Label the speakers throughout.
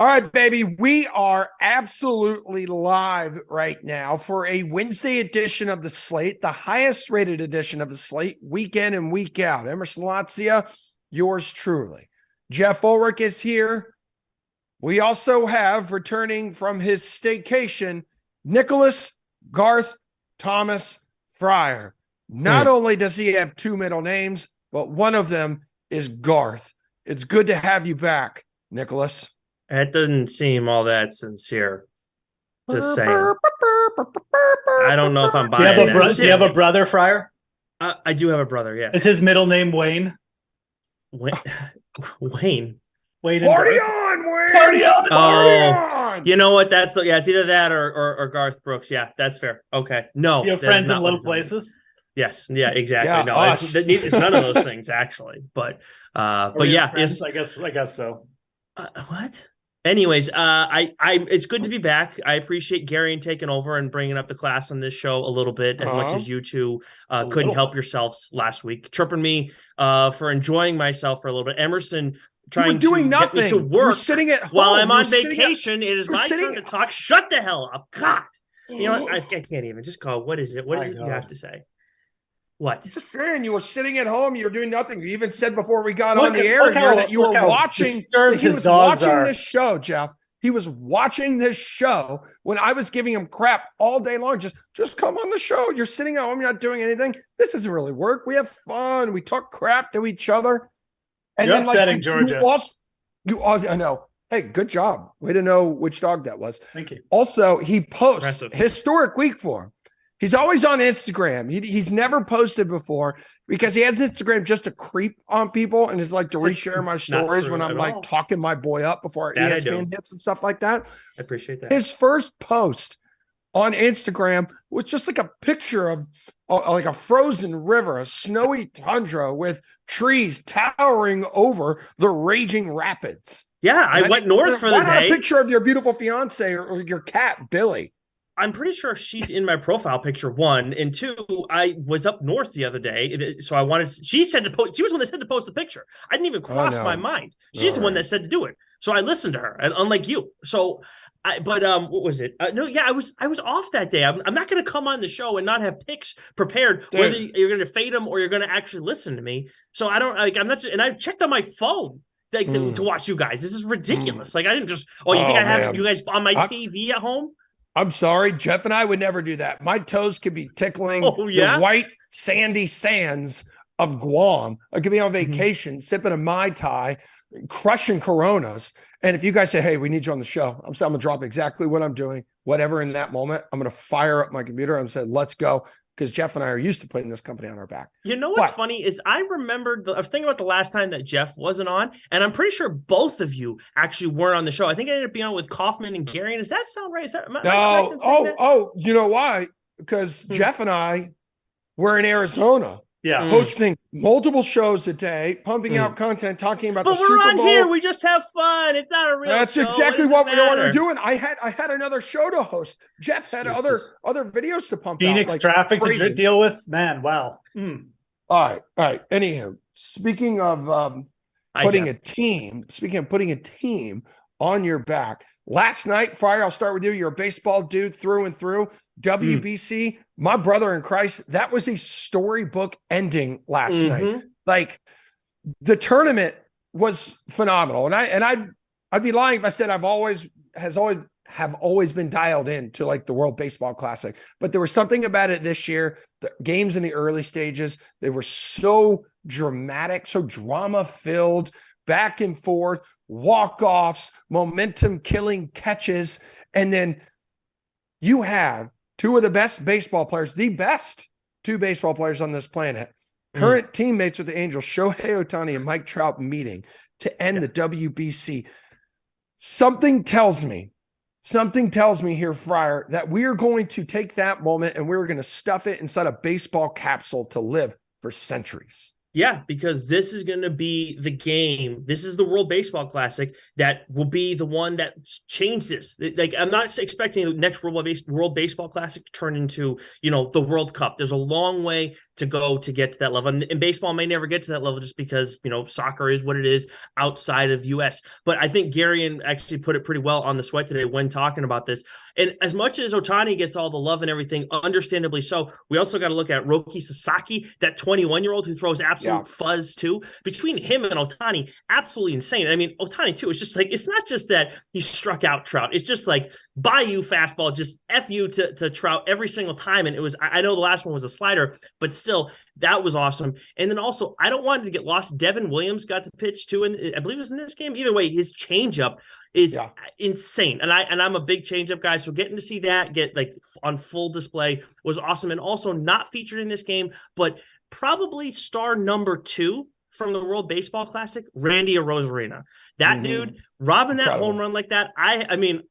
Speaker 1: All right, baby. We are absolutely live right now for a Wednesday edition of the slate, the highest rated edition of the slate, week in and week out. Emerson Latzia, yours truly. Jeff Ulrich is here. We also have, returning from his staycation, Nicholas Garth Thomas Fryer. Not only does he have two middle names, but one of them is Garth. It's good to have you back, Nicholas.
Speaker 2: That doesn't seem all that sincere. Just saying. I don't know if I'm buying that.
Speaker 3: Do you have a brother, Fryer?
Speaker 2: I do have a brother, yeah.
Speaker 3: Is his middle name Wayne?
Speaker 2: Wayne?
Speaker 1: Party on, Wayne!
Speaker 3: Party on!
Speaker 2: Oh, you know what? It's either that or Garth Brooks. Yeah, that's fair. Okay. No.
Speaker 3: You have friends in low places?
Speaker 2: Yes. Yeah, exactly.
Speaker 1: Yeah,
Speaker 2: no, it's none of those things, actually. But yeah.
Speaker 3: I guess so.
Speaker 2: What? Anyways, it's good to be back. I appreciate Gary and taking over and bringing up the class on this show a little bit, as much as you two couldn't help yourselves last week, chirping me for enjoying myself for a little bit. Emerson trying
Speaker 1: doing
Speaker 2: to
Speaker 1: nothing.
Speaker 2: get me to work.
Speaker 1: You're sitting at home
Speaker 2: while I'm on vacation. It is my turn to talk. Shut the hell up, God! You know what? I can't even just call. What is it? What is it you have to say? What?
Speaker 1: Just saying, you were sitting at home. You were doing nothing. You even said before we got on the air here that you were watching. He was watching this show, Jeff. He was watching this show when I was giving him crap all day long. Just come on the show. You're sitting at home. You're not doing anything. This doesn't really work. We have fun. We talk crap to each other. And
Speaker 3: you're
Speaker 1: then,
Speaker 3: upsetting Georgia.
Speaker 1: You also, I know. Hey, good job. Way to know which dog that was.
Speaker 3: Thank you.
Speaker 1: Also, he posts historic week for him. He's always on Instagram. He's never posted before because he has Instagram just to creep on people and it's like to reshare my stories when I'm like talking my boy up before ESPN hits and stuff like that.
Speaker 2: I appreciate that.
Speaker 1: His first post on Instagram was just like a picture of like a frozen river, a snowy tundra with trees towering over the raging rapids.
Speaker 2: Yeah, I went north for the day.
Speaker 1: Not a picture of your beautiful fiance or your cat, Billy.
Speaker 2: I'm pretty sure she's in my profile picture, one. And two, I was up north the other day. So I wanted, she said to post, she was the one that said to post the picture. I didn't even cross my mind. She's the one that said to do it. So I listened to her, unlike you. So what was it? No, yeah, I was off that day. I'm not going to come on the show and not have picks prepared, whether you're going to fade them or you're going to actually listen to me. So I don't I'm not just, and I checked on my phone to watch you guys. This is ridiculous. Like I didn't just, you think I have you guys on my TV at home?
Speaker 1: I'm sorry, Jeff and I would never do that. My toes could be tickling the white sandy sands of Guam. I could be on vacation, sipping a Mai Tai, crushing Coronas. And if you guys say, hey, we need you on the show, I'm going to drop exactly what I'm doing, whatever in that moment. I'm going to fire up my computer and say, let's go. Because Jeff and I are used to putting this company on our back.
Speaker 2: You know what's funny is I remembered, I was thinking about the last time that Jeff wasn't on, and I'm pretty sure both of you actually weren't on the show. I think I ended up being on with Kaufman and Gary. Does that sound right? Is that,
Speaker 1: you know why? Because Jeff and I were in Arizona.
Speaker 3: Yeah,
Speaker 1: hosting multiple shows a day, pumping out content, talking about the Super Bowl.
Speaker 2: But we're on here. We just have fun. It's not a real show.
Speaker 1: That's exactly what we were doing. I had another show to host. Jeff had other videos to pump
Speaker 3: Phoenix
Speaker 1: out.
Speaker 3: traffic to deal with. Man, wow.
Speaker 1: All right. Anywho, speaking of putting a team on your back. Last night, Fryer, I'll start with you. You're a baseball dude through and through. WBC, my brother in Christ, that was a storybook ending last night. Like the tournament was phenomenal. And I'd be lying if I said I've always been dialed in to like the World Baseball Classic. But there was something about it this year. The games in the early stages, they were so dramatic, so drama-filled, back and forth, walk-offs, momentum-killing catches. And then you have two of the best baseball players, the best two baseball players on this planet, current teammates with the Angels, Shohei Ohtani and Mike Trout, meeting to end the WBC. Something tells me here, Fryer, that we are going to take that moment and we're going to stuff it inside a baseball capsule to live for centuries.
Speaker 2: Yeah, because this is going to be the game. This is the World Baseball Classic that will be the one that changed this. Like, I'm not expecting the next World Baseball Classic to turn into, the World Cup. There's a long way to go to get to that level. And baseball may never get to that level just because, soccer is what it is outside of the U.S. But I think Garion actually put it pretty well on the Sweat today when talking about this. And as much as Ohtani gets all the love and everything, understandably so, we also got to look at Roki Sasaki, that 21-year-old who throws absolute fuzz too. Between him and Ohtani, absolutely insane. I mean, Ohtani too, it's just like, it's not just that he struck out Trout. It's just like, Bayou fastball, just F you to Trout every single time. And it was, I know the last one was a slider, but still, that was awesome. And then also, I don't want it to get lost. Devin Williams got to pitch too, and I believe it was in this game. Either way, his changeup is insane, and I'm a big changeup guy. So getting to see that get like on full display was awesome, and also not featured in this game, but probably star number 2 from the World Baseball Classic, Randy Arozarena. That dude robbing that home run like that. I mean.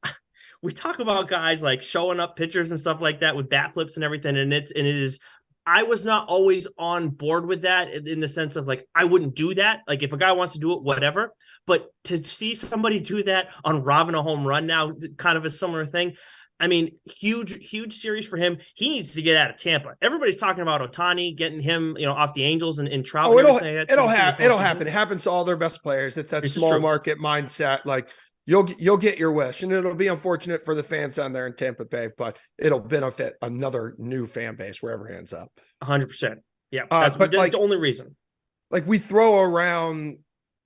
Speaker 2: We talk about guys like showing up pitchers and stuff like that with bat flips and everything, and it is. I was not always on board with that in the sense of like, I wouldn't do that. Like if a guy wants to do it, whatever. But to see somebody do that on robbing a home run now, kind of a similar thing. I mean, huge series for him. He needs to get out of Tampa. Everybody's talking about Ohtani, getting him, off the Angels and Trout.
Speaker 1: Oh,
Speaker 2: it'll
Speaker 1: happen. It'll happen. It happens to all their best players. It's that small market mindset. Like, you'll get your wish, and it'll be unfortunate for the fans down there in Tampa Bay, but it'll benefit another new fan base wherever it ends up.
Speaker 2: 100%. Yeah,
Speaker 1: that's
Speaker 2: the only reason.
Speaker 1: Like, we throw around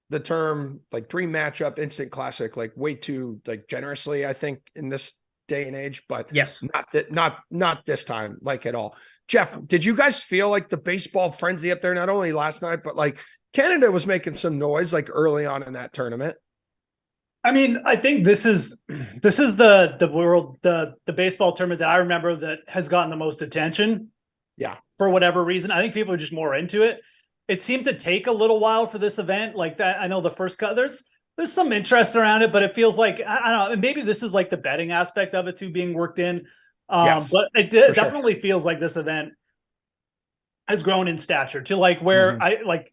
Speaker 1: the term like dream matchup, instant classic, like way too like generously, I think, in this day and age. But
Speaker 2: yes,
Speaker 1: not this time, like at all. Jeff, did you guys feel like the baseball frenzy up there, not only last night, but like Canada was making some noise like early on in that tournament?
Speaker 3: I mean, I think this is the baseball tournament that I remember that has gotten the most attention.
Speaker 1: Yeah. For
Speaker 3: whatever reason. I think people are just more into it. It seemed to take a little while for this event. Like that, I know the first cut, there's some interest around it, but it feels like, I don't know, and maybe this is like the betting aspect of it too being worked in.
Speaker 1: Yes,
Speaker 3: but it definitely feels like this event has grown in stature to like where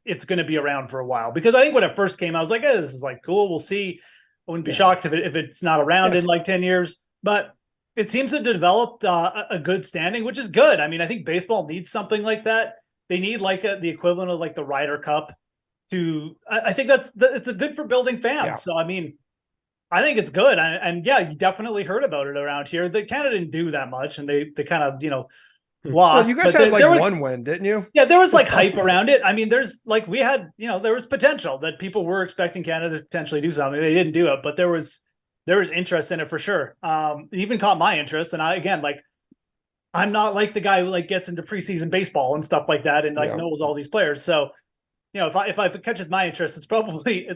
Speaker 3: it's going to be around for a while. Because I think when it first came, I was like, hey, this is like cool. We'll see. I wouldn't be shocked if it's not around in like 10 years, but it seems to have developed a good standing, which is good. I mean, I think baseball needs something like that. They need like the equivalent of like the Ryder Cup I think it's a good for building fans. Yeah. So, I mean, I think it's good. And yeah, you definitely heard about it around here. The Canada didn't do that much, and they kind of, lost.
Speaker 1: Well, you guys had one win, didn't you?
Speaker 3: Yeah, there was like hype around it. I mean, there's like we had, there was potential that people were expecting Canada to potentially do something. They didn't do it, but there was interest in it for sure. It even caught my interest. And I'm not like the guy who like gets into preseason baseball and stuff like that and like knows all these players. So, if it catches my interest, it's probably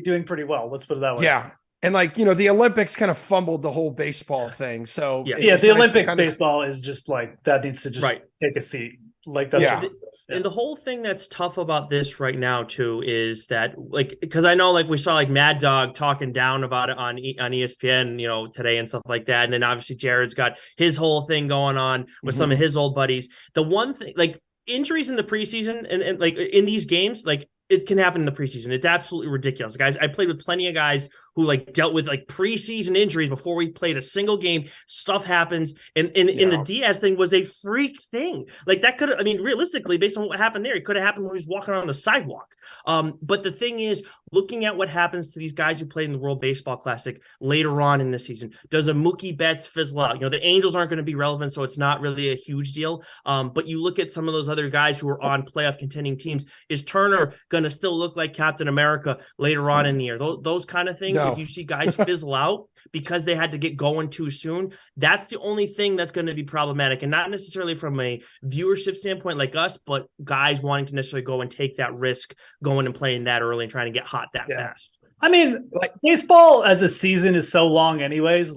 Speaker 3: doing pretty well. Let's put it that way.
Speaker 1: Yeah. And like, the Olympics kind of fumbled the whole baseball thing. So
Speaker 3: the Olympics baseball is just like, that needs to just take a seat. Like that's
Speaker 2: and the whole thing that's tough about this right now too is that like, because I know like we saw like Mad Dog talking down about it on ESPN, today and stuff like that. And then obviously Jared's got his whole thing going on with some of his old buddies. The one thing, like injuries in the preseason and like in these games, like it can happen in the preseason. It's absolutely ridiculous. Guys, I played with plenty of guys who like dealt with like preseason injuries before we played a single game. Stuff happens. And the Diaz thing was a freak thing. Like that could have, realistically, based on what happened there, it could have happened when he was walking on the sidewalk. But the thing is, looking at what happens to these guys who played in the World Baseball Classic later on in the season, does a Mookie Betts fizzle out? The Angels aren't going to be relevant, so it's not really a huge deal. But you look at some of those other guys who are on playoff contending teams. Is Turner going to still look like Captain America later on in the year? Those kind of things. No. If you see guys fizzle out because they had to get going too soon, that's the only thing that's going to be problematic, and not necessarily from a viewership standpoint like us, but guys wanting to necessarily go and take that risk going and playing that early and trying to get hot that fast.
Speaker 3: Like baseball as a season is so long anyways.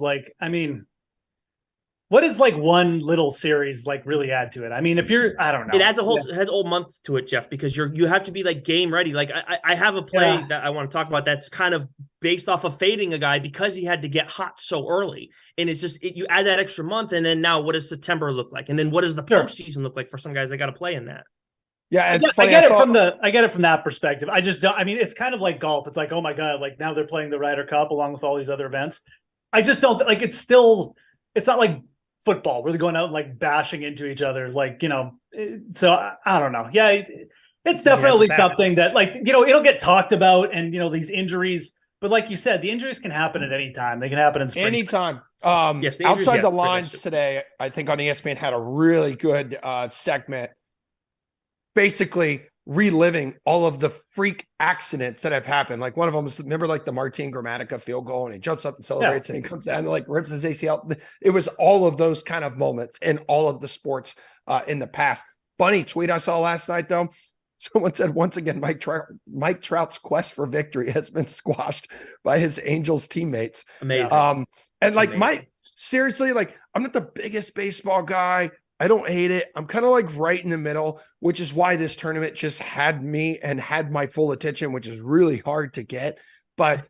Speaker 3: What does like one little series like really add to it? If you're, I don't know.
Speaker 2: It adds a whole month to it, Jeff, because you have to be like game ready. Like I have a play that I want to talk about that's kind of based off of fading a guy because he had to get hot so early. And it's just, you add that extra month. And then now what does September look like? And then what does the postseason look like for some guys that got to play in that?
Speaker 1: Yeah, it's funny.
Speaker 3: I get it from that perspective. I just don't. I mean, it's kind of like golf. It's like, oh my god, like now they're playing the Ryder Cup along with all these other events. I just don't like. It's not like football where they're going out and like bashing into each other. Like so I don't know. Yeah, it's definitely something that like it'll get talked about, and these injuries. But like you said, the injuries can happen at any time. They can happen in spring.
Speaker 1: Anytime.
Speaker 2: Yes,
Speaker 1: Outside the lines today, I think on ESPN had a really good segment, basically reliving all of the freak accidents that have happened. Like one of them was, remember, like the Martin Gramatica field goal, and he jumps up and celebrates, and he comes down and like rips his ACL. It was all of those kind of moments in all of the sports in the past. Funny tweet I saw last night, though. Someone said, once again, Mike Trout's quest for victory has been squashed by his Angels teammates.
Speaker 2: Amazing.
Speaker 1: And like Mike, seriously, like I'm not the biggest baseball guy. I don't hate it. I'm kind of like right in the middle, which is why this tournament just had me and had my full attention, which is really hard to get. But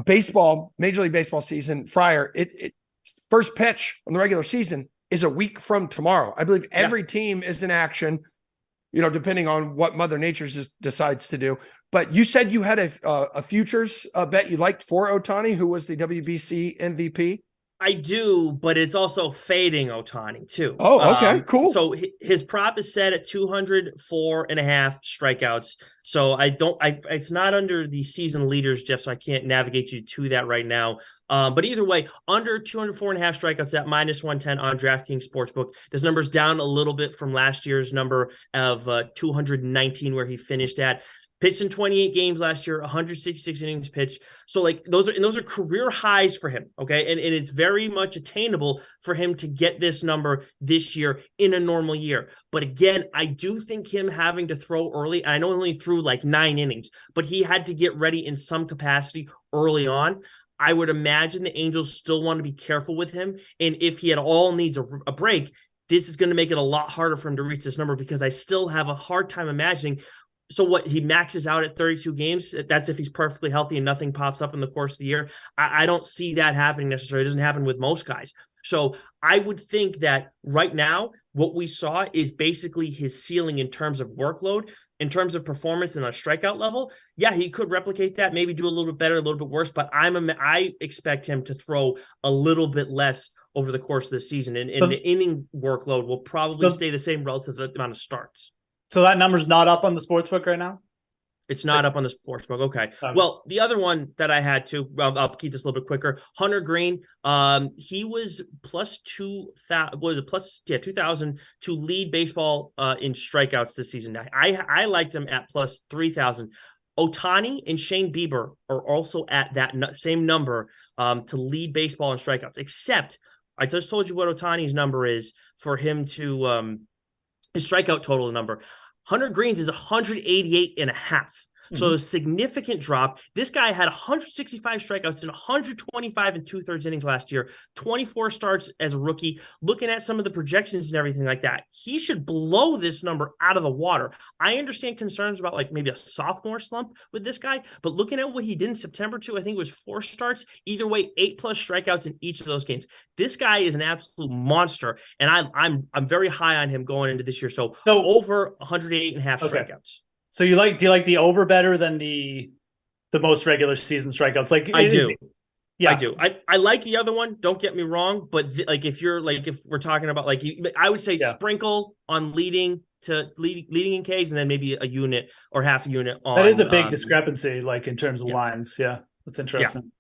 Speaker 1: baseball, Major League Baseball season, Fryer, it first pitch on the regular season is a week from tomorrow. I believe every team is in action, depending on what Mother Nature just decides to do. But you said you had a futures bet you liked for Ohtani, who was the WBC MVP.
Speaker 2: I do, but it's also fading Ohtani too.
Speaker 1: Oh, okay, cool.
Speaker 2: So his prop is set at 204.5 strikeouts. So it's not under the season leaders, Jeff, so I can't navigate you to that right now. But either way, under 204.5 strikeouts at -110 on DraftKings Sportsbook. This number's down a little bit from last year's number of 219, where he finished at. Pitched in 28 games last year, 166 innings pitched. So like those are career highs for him. Okay. And it's very much attainable for him to get this number this year in a normal year. But again, I do think him having to throw early, I know he only threw like 9 innings, but he had to get ready in some capacity early on. I would imagine the Angels still want to be careful with him. And if he at all needs a break, this is going to make it a lot harder for him to reach this number, because I still have a hard time imagining. So what, he maxes out at 32 games? That's if he's perfectly healthy and nothing pops up in the course of the year. I don't see that happening necessarily. It doesn't happen with most guys. So I would think that right now, what we saw is basically his ceiling in terms of workload, in terms of performance and a strikeout level. Yeah, he could replicate that, maybe do a little bit better, a little bit worse, but I expect him to throw a little bit less over the course of the season. And the inning workload will probably stay the same relative to the amount of starts.
Speaker 3: So that number's not up on the sportsbook right now?
Speaker 2: It's not up on the sportsbook. Okay. Well, the other one that I had to, I'll keep this a little bit quicker. Hunter Green, he was plus 2,000 to lead baseball in strikeouts this season. Now, I liked him at plus 3,000. Ohtani and Shane Bieber are also at that same number to lead baseball in strikeouts, except I just told you what Ohtani's number is for him to his strikeout total number. Hunter Green's is 188.5. So a significant drop. This guy had 165 strikeouts and 125 and 2/3 innings last year, 24 starts as a rookie. Looking at some of the projections and everything like that, he should blow this number out of the water. I understand concerns about like maybe a sophomore slump with this guy, but looking at what he did in September too, I think it was 4 starts. Either way, 8+ strikeouts in each of those games. This guy is an absolute monster, and I'm very high on him going into this year. So over 108.5 strikeouts.
Speaker 3: So do you like the over better than the most regular season strikeouts? Like
Speaker 2: I do. Yeah, I do. I like the other one. Don't get me wrong, but if we're talking about I would say sprinkle on leading in Ks, and then maybe a unit or half a unit on.
Speaker 3: That is a big discrepancy, like in terms of lines. Yeah, that's interesting.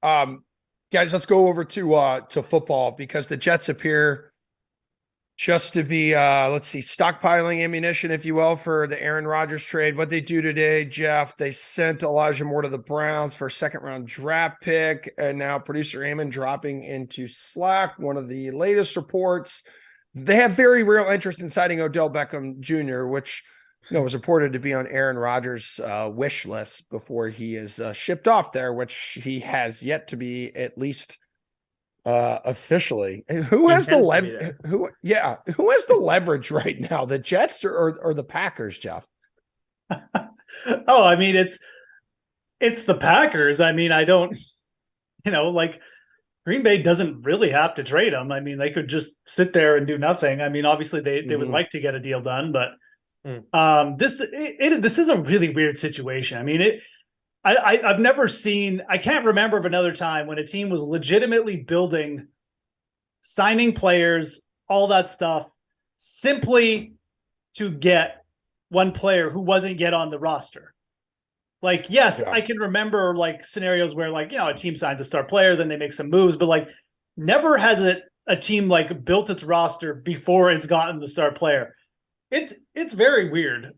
Speaker 1: Yeah. Guys, let's go over to football, because the Jets appear just to be, stockpiling ammunition, if you will, for the Aaron Rodgers trade. What they do today, Jeff, they sent Elijah Moore to the Browns for a 2nd-round draft pick, and now producer Eamon dropping into Slack one of the latest reports. They have very real interest in signing Odell Beckham Jr., which was reported to be on Aaron Rodgers' wish list before he is shipped off there, which he has yet to be, at least officially. Who has the leverage right now, the Jets or the Packers, Jeff?
Speaker 3: I mean, it's the Packers. I mean, I don't, Green Bay doesn't really have to trade him. I mean, they could just sit there and do nothing. I mean, obviously they would like to get a deal done, but This is a really weird situation. I mean, I've never seen, I can't remember of another time when a team was legitimately building, signing players, all that stuff, simply to get one player who wasn't yet on the roster. Like, yes, I can remember like scenarios where like, a team signs a star player, then they make some moves, but like never has a team like built its roster before it's gotten the star player. It's very weird.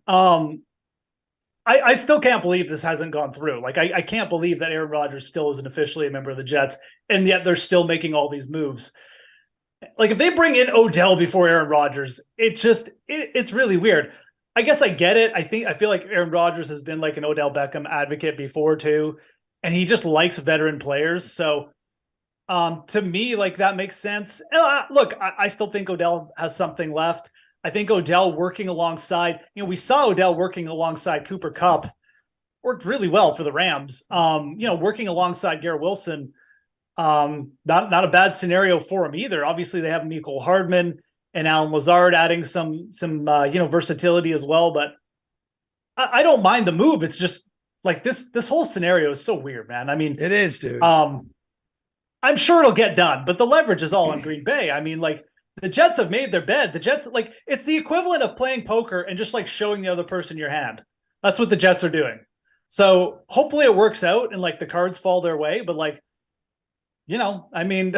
Speaker 3: I still can't believe this hasn't gone through. Like, I can't believe that Aaron Rodgers still isn't officially a member of the Jets, and yet they're still making all these moves. Like, if they bring in Odell before Aaron Rodgers, it's really weird. I guess I get it. I feel like Aaron Rodgers has been like an Odell Beckham advocate before too, and he just likes veteran players. So to me, like, that makes sense. Look, I still think Odell has something left. I think Odell working alongside, we saw Odell working alongside Cooper Kupp worked really well for the Rams. Working alongside Garrett Wilson, not a bad scenario for him either. Obviously, they have Mecole Hardman and Alan Lazard adding some versatility as well. But I don't mind the move. It's just like this whole scenario is so weird, man. I mean,
Speaker 1: it is, dude.
Speaker 3: I'm sure it'll get done, but the leverage is all on Green Bay. I mean, like, the Jets have made their bed. The Jets, like, it's the equivalent of playing poker and just like showing the other person your hand. That's what the Jets are doing. So hopefully it works out and like the cards fall their way. But like, I mean,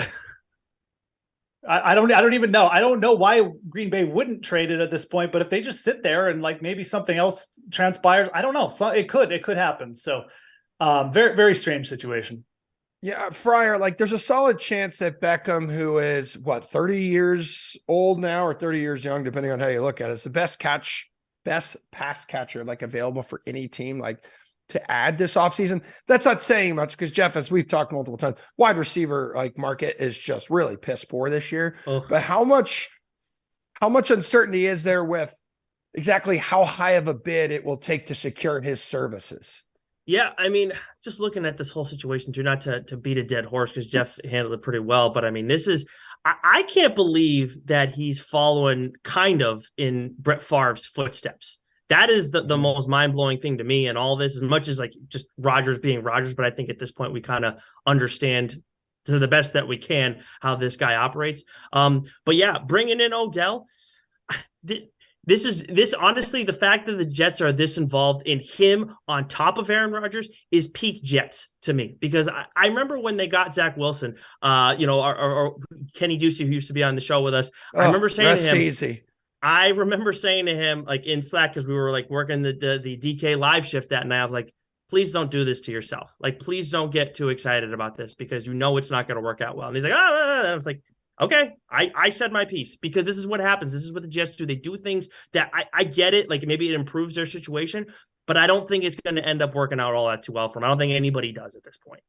Speaker 3: I don't even know. I don't know why Green Bay wouldn't trade it at this point. But if they just sit there and like maybe something else transpires, I don't know. So it could happen. So very, very strange situation.
Speaker 1: Yeah, Fryer, like, there's a solid chance that Beckham, who is 30 years old now or 30 years young, depending on how you look at it, is the best pass catcher like available for any team, like, to add this offseason. That's not saying much because, Jeff, as we've talked multiple times, wide receiver like market is just really piss poor this year. But how much uncertainty is there with exactly how high of a bid it will take to secure his services?
Speaker 2: Yeah, I mean, just looking at this whole situation too, not to beat a dead horse because Jeff handled it pretty well, but I mean, I can't believe that he's following kind of in Brett Favre's footsteps. That is the most mind-blowing thing to me and all this, as much as like just Rodgers being Rodgers, but I think at this point we kind of understand to the best that we can how this guy operates. But yeah, bringing in Odell, This honestly, the fact that the Jets are this involved in him on top of Aaron Rodgers is peak Jets to me, because I remember when they got Zach Wilson, or Kenny Ducey, who used to be on the show with us. I remember saying to him, easy. I remember saying to him, like, in Slack, because we were like working the DK live shift that night, I was like, please don't do this to yourself. Like, please don't get too excited about this because it's not going to work out well. And he's like, I was like, okay, I said my piece, because this is what happens. This is what the Jets do. They do things that I get it. Like, maybe it improves their situation, but I don't think it's going to end up working out all that too well for them. I don't think anybody does at this point.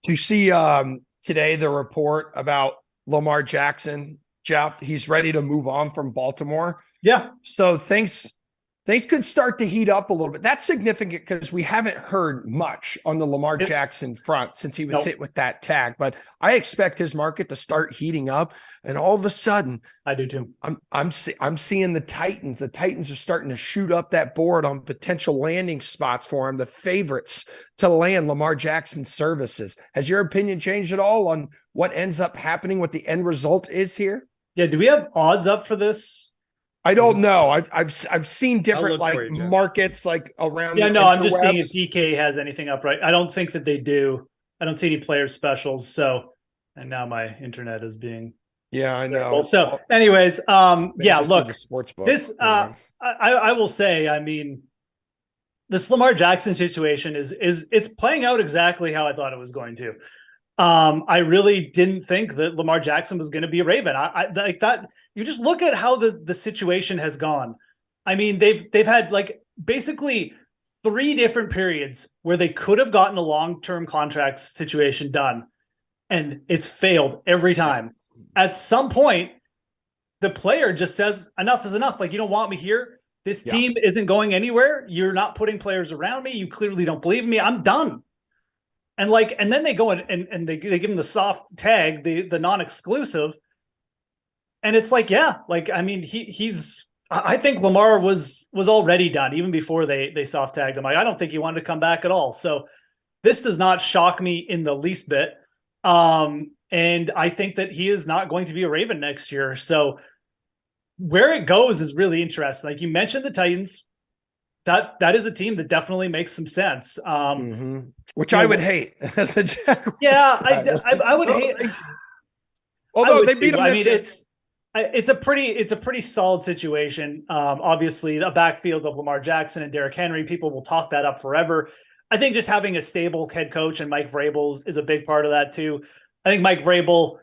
Speaker 1: Do you see today the report about Lamar Jackson, Jeff? He's ready to move on from Baltimore.
Speaker 3: Yeah.
Speaker 1: So things could start to heat up a little bit. That's significant because we haven't heard much on the Lamar Jackson front since he was hit with that tag. But I expect his market to start heating up, and all of a sudden,
Speaker 3: I do too.
Speaker 1: I'm seeing the Titans. The Titans are starting to shoot up that board on potential landing spots for him, the favorites to land Lamar Jackson services. Has your opinion changed at all on what ends up happening, what the end result is here?
Speaker 3: Yeah. Do we have odds up for this?
Speaker 1: I don't know. I've seen different markets like around.
Speaker 3: Yeah, no, I'm just seeing if DK has anything up right. I don't think that they do. I don't see any player specials. So, and now my internet is being.
Speaker 1: Yeah, I know.
Speaker 3: So, anyways, yeah, look,
Speaker 1: sports book.
Speaker 3: This, I will say, I mean, this Lamar Jackson situation it's playing out exactly how I thought it was going to. I really didn't think that Lamar Jackson was going to be a Raven. I like that. You just look at how the situation has gone. I mean, they've had like basically 3 different periods where they could have gotten a long-term contract situation done, and it's failed every time. At some point, the player just says, enough is enough. Like, you don't want me here. This team isn't going anywhere. You're not putting players around me. You clearly don't believe in me. I'm done. And then they go and they give him the soft tag, the non-exclusive. And it's like, yeah, like, I mean, he's I think Lamar was already done even before they soft tagged him. I don't think he wanted to come back at all. So this does not shock me in the least bit. And I think that he is not going to be a Raven next year. So where it goes is really interesting. Like you mentioned, the Titans. That is a team that definitely makes some sense.
Speaker 1: Which I would hate as a Jaguars.
Speaker 3: Yeah, I would hate.
Speaker 1: Although they beat them,
Speaker 3: I mean, it's a pretty solid situation. Obviously, a backfield of Lamar Jackson and Derrick Henry, people will talk that up forever. I think just having a stable head coach and Mike Vrabel is a big part of that too. I think Mike Vrabel,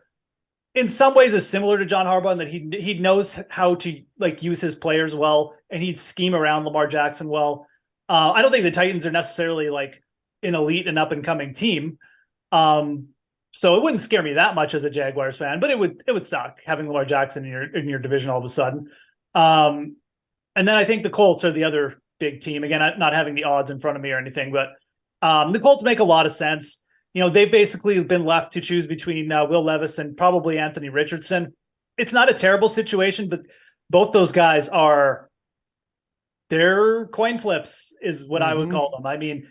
Speaker 3: in some ways, is similar to John Harbaugh in that he knows how to like use his players well, and he'd scheme around Lamar Jackson well. I don't think the Titans are necessarily like an elite and up and coming team. So it wouldn't scare me that much as a Jaguars fan, but it would suck having Lamar Jackson in your division all of a sudden. And then I think the Colts are the other big team. Again, not having the odds in front of me or anything, but the Colts make a lot of sense. You know, they've basically been left to choose between Will Levis and probably Anthony Richardson. It's not a terrible situation, but both those guys they're coin flips is what I would call them. I mean,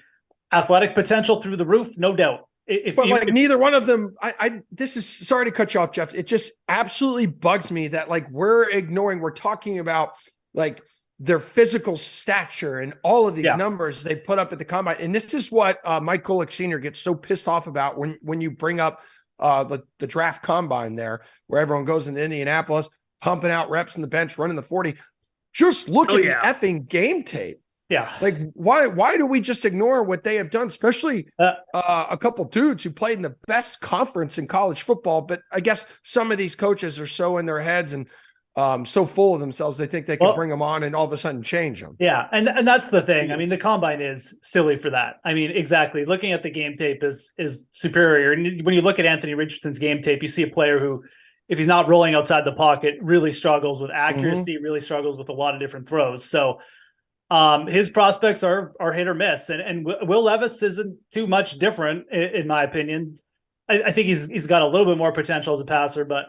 Speaker 3: athletic potential through the roof, no doubt.
Speaker 1: But neither one of them, this is, sorry to cut you off, Jeff. It just absolutely bugs me that like we're talking about like their physical stature and all of these numbers they put up at the combine. And this is what Mike Golick Sr. gets so pissed off about when you bring up the draft combine there, where everyone goes into Indianapolis, pumping out reps in the bench, running the 40. Just look at the effing game tape.
Speaker 3: Yeah.
Speaker 1: Like why do we just ignore what they have done, especially a couple dudes who played in the best conference in college football? But I guess some of these coaches are so in their heads and so full of themselves, they think they can bring them on and all of a sudden change them.
Speaker 3: Yeah. And that's the thing. I mean, the combine is silly for that. I mean, exactly. Looking at the game tape is superior. And when you look at Anthony Richardson's game tape, you see a player who, if he's not rolling outside the pocket, really struggles with accuracy, really struggles with a lot of different throws. So his prospects are hit or miss. And Will Levis isn't too much different in my opinion. I think he's got a little bit more potential as a passer, but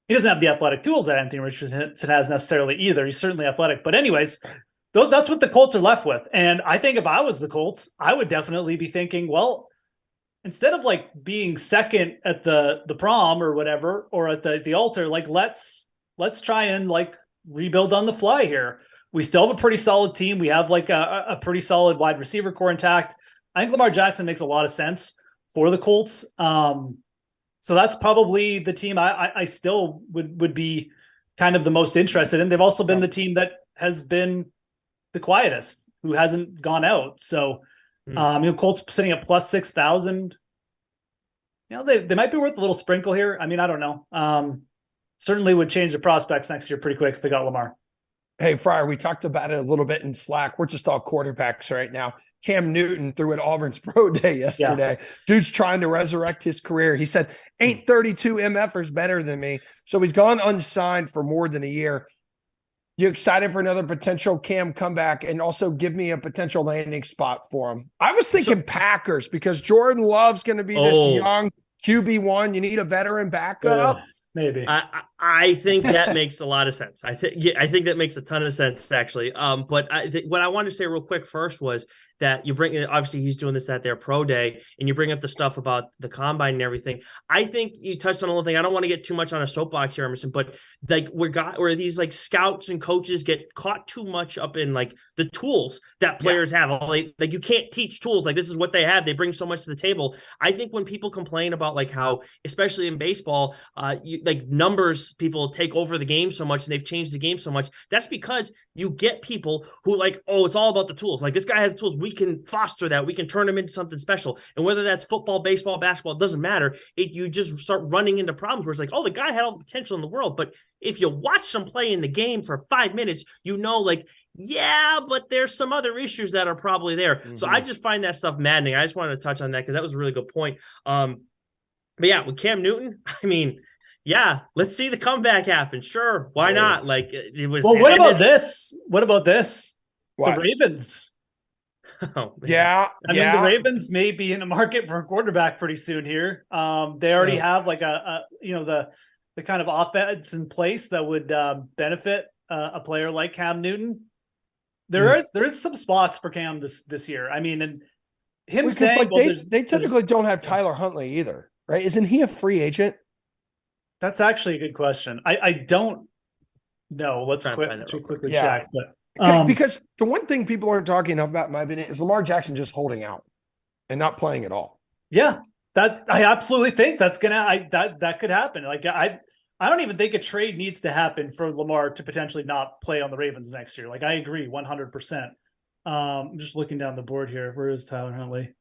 Speaker 3: he doesn't have the athletic tools that Anthony Richardson has necessarily either. He's certainly athletic, but anyways, that's what the Colts are left with. And I think if I was the Colts, I would definitely be thinking, well, instead of like being second at the prom or whatever, or at the altar, like let's try and like rebuild on the fly here. We still have a pretty solid team. We have like a pretty solid wide receiver core intact. I think Lamar Jackson makes a lot of sense for the Colts. So that's probably the team I still would be kind of the most interested in. They've also been the team that has been the quietest, who hasn't gone out. So, Colts sitting at plus 6,000. You know, they might be worth a little sprinkle here. I mean, I don't know. Certainly would change the prospects next year pretty quick if they got Lamar.
Speaker 1: Hey, Fryer, we talked about it a little bit in Slack. We're just all quarterbacks right now. Cam Newton threw at Auburn's pro day yesterday. Yeah. Dude's trying to resurrect his career. He said, ain't 32 MFers better than me. So he's gone unsigned for more than a year. You excited for another potential Cam comeback, and also give me a potential landing spot for him? I was thinking Packers, because Jordan Love's going to be this young QB1. You need a veteran backup.
Speaker 3: Maybe.
Speaker 2: I think that makes a lot of sense. I think that makes a ton of sense, actually. But what I wanted to say real quick first was that you bring, obviously he's doing this at their pro day, and you bring up the stuff about the combine and everything. I think you touched on a little thing. I don't want to get too much on a soapbox here, Emerson, but like where these like scouts and coaches get caught too much up in like the tools that players have. Like you can't teach tools. Like this is what they have. They bring so much to the table. I think when people complain about like how, especially in baseball, like numbers, people take over the game so much and they've changed the game so much. That's because you get people who like, oh, it's all about the tools. Like this guy has tools. We can foster that. We can turn him into something special. And whether that's football, baseball, basketball, it doesn't matter. You just start running into problems where it's like, oh, the guy had all the potential in the world. But if you watch them play in the game for 5 minutes, you know, like, yeah, but there's some other issues that are probably there. So I just find that stuff maddening. I just wanted to touch on that because that was a really good point. But yeah, with Cam Newton, I mean, yeah, let's see the comeback happen. Sure, why not? Like it was.
Speaker 3: Well, what about this? What about this? What? The Ravens.
Speaker 2: Oh,
Speaker 3: I mean, the Ravens may be in the market for a quarterback pretty soon here. They already have like the kind of offense in place that would benefit a player like Cam Newton, there is some spots for Cam this year. I mean, and him saying,
Speaker 1: like, they typically don't have Tyler Huntley either, right? Isn't he a free agent?
Speaker 3: That's actually a good question. I don't know. Let's quickly check. But
Speaker 1: because the one thing people aren't talking enough about, in my opinion, is Lamar Jackson just holding out and not playing at all.
Speaker 3: Yeah, that I absolutely think that's that could happen. Like I don't even think a trade needs to happen for Lamar to potentially not play on the Ravens next year. Like I agree 100%. I'm just looking down the board here. Where is Tyler Huntley?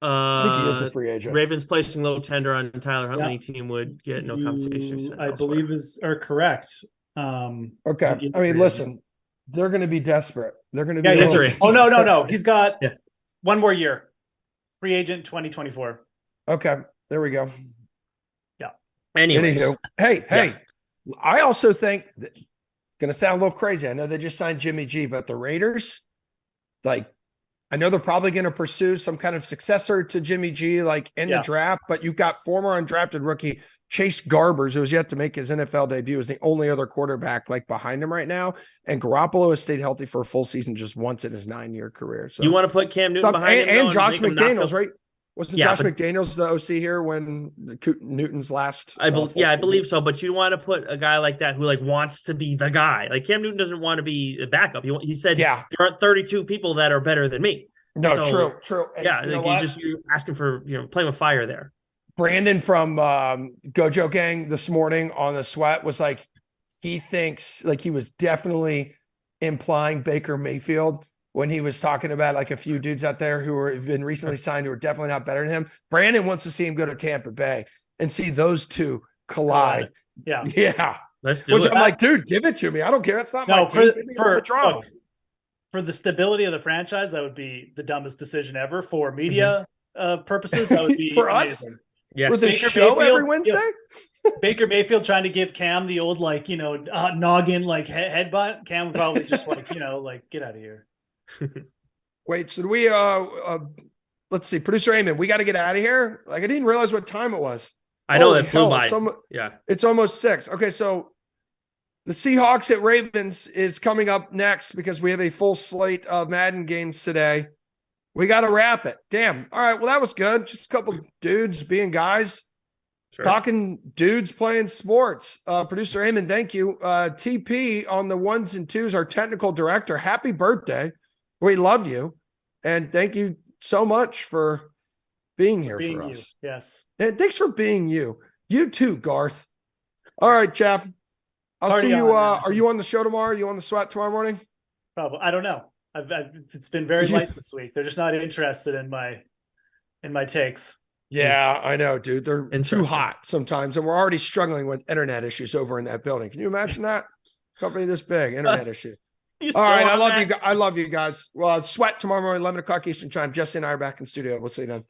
Speaker 1: I think he is a free agent.
Speaker 2: Ravens placing low tender on Tyler Huntley team would get no compensation.
Speaker 3: I believe are correct.
Speaker 1: Okay. I mean, listen, they're going to be desperate. They're going to be.
Speaker 3: Oh no. He's got one more year. Free agent 2024.
Speaker 1: Okay. There we go.
Speaker 3: Yeah.
Speaker 1: Anywho, hey. I also think that, it's going to sound a little crazy. I know they just signed Jimmy G, but the Raiders, like, I know they're probably going to pursue some kind of successor to Jimmy G, like in the draft, but you've got former undrafted rookie Chase Garbers, who has yet to make his NFL debut, is the only other quarterback like behind him right now. And Garoppolo has stayed healthy for a full season just once in his 9-year career. So
Speaker 2: you want to put Cam Newton behind him
Speaker 1: and Josh McDaniels, right? Wasn't Josh McDaniels the OC here when Newton's last?
Speaker 2: I believe so. But you want to put a guy like that who like wants to be the guy. Like Cam Newton doesn't want to be a backup. He said, there aren't 32 people that are better than me.
Speaker 1: No, so, true. And
Speaker 2: you're asking for playing with fire there.
Speaker 1: Brandon from Gojo Gang this morning on the Sweat was like, he thinks like he was definitely implying Baker Mayfield when he was talking about like a few dudes out there who have been recently signed who are definitely not better than him. Brandon wants to see him go to Tampa Bay and see those two collide. Yeah.
Speaker 2: Let's do it.
Speaker 1: I'm like, dude, give it to me. I don't care. It's not my team. For the drama.
Speaker 3: For the stability of the franchise, that would be the dumbest decision ever. For media purposes, that would be
Speaker 1: for
Speaker 3: amazing.
Speaker 1: us. Yeah, for the show Mayfield, every Wednesday.
Speaker 3: Baker Mayfield trying to give Cam the old noggin headbutt. Cam would probably just get out of here.
Speaker 1: Wait, so do we let's see, producer Eamon, we got to get out of here. Like I didn't realize what time it was.
Speaker 2: I know it flew by.
Speaker 1: It's almost 6. Okay, so the Seahawks at Ravens is coming up next because we have a full slate of Madden games today. We got to wrap it. Damn. All right. Well, that was good. Just a couple dudes being guys, talking dudes playing sports. Producer Eamon, thank you. TP on the 1s and 2s, our technical director. Happy birthday. We love you. And thank you so much for being here for us.
Speaker 3: Yes.
Speaker 1: And thanks for being you. You too, Garth. All right, Jeff. I'll see you. Are you on the show tomorrow? Are you on the Sweat tomorrow morning?
Speaker 3: Probably. I don't know. It's been very light this week. They're just not interested in my takes.
Speaker 1: Yeah, I know, dude. They're too hot sometimes, and we're already struggling with internet issues over in that building. Can you imagine that? Company this big, internet issues. All right, I love you. I love you guys. Well, Sweat tomorrow morning, 11 o'clock Eastern time. Jesse and I are back in studio. We'll see you then.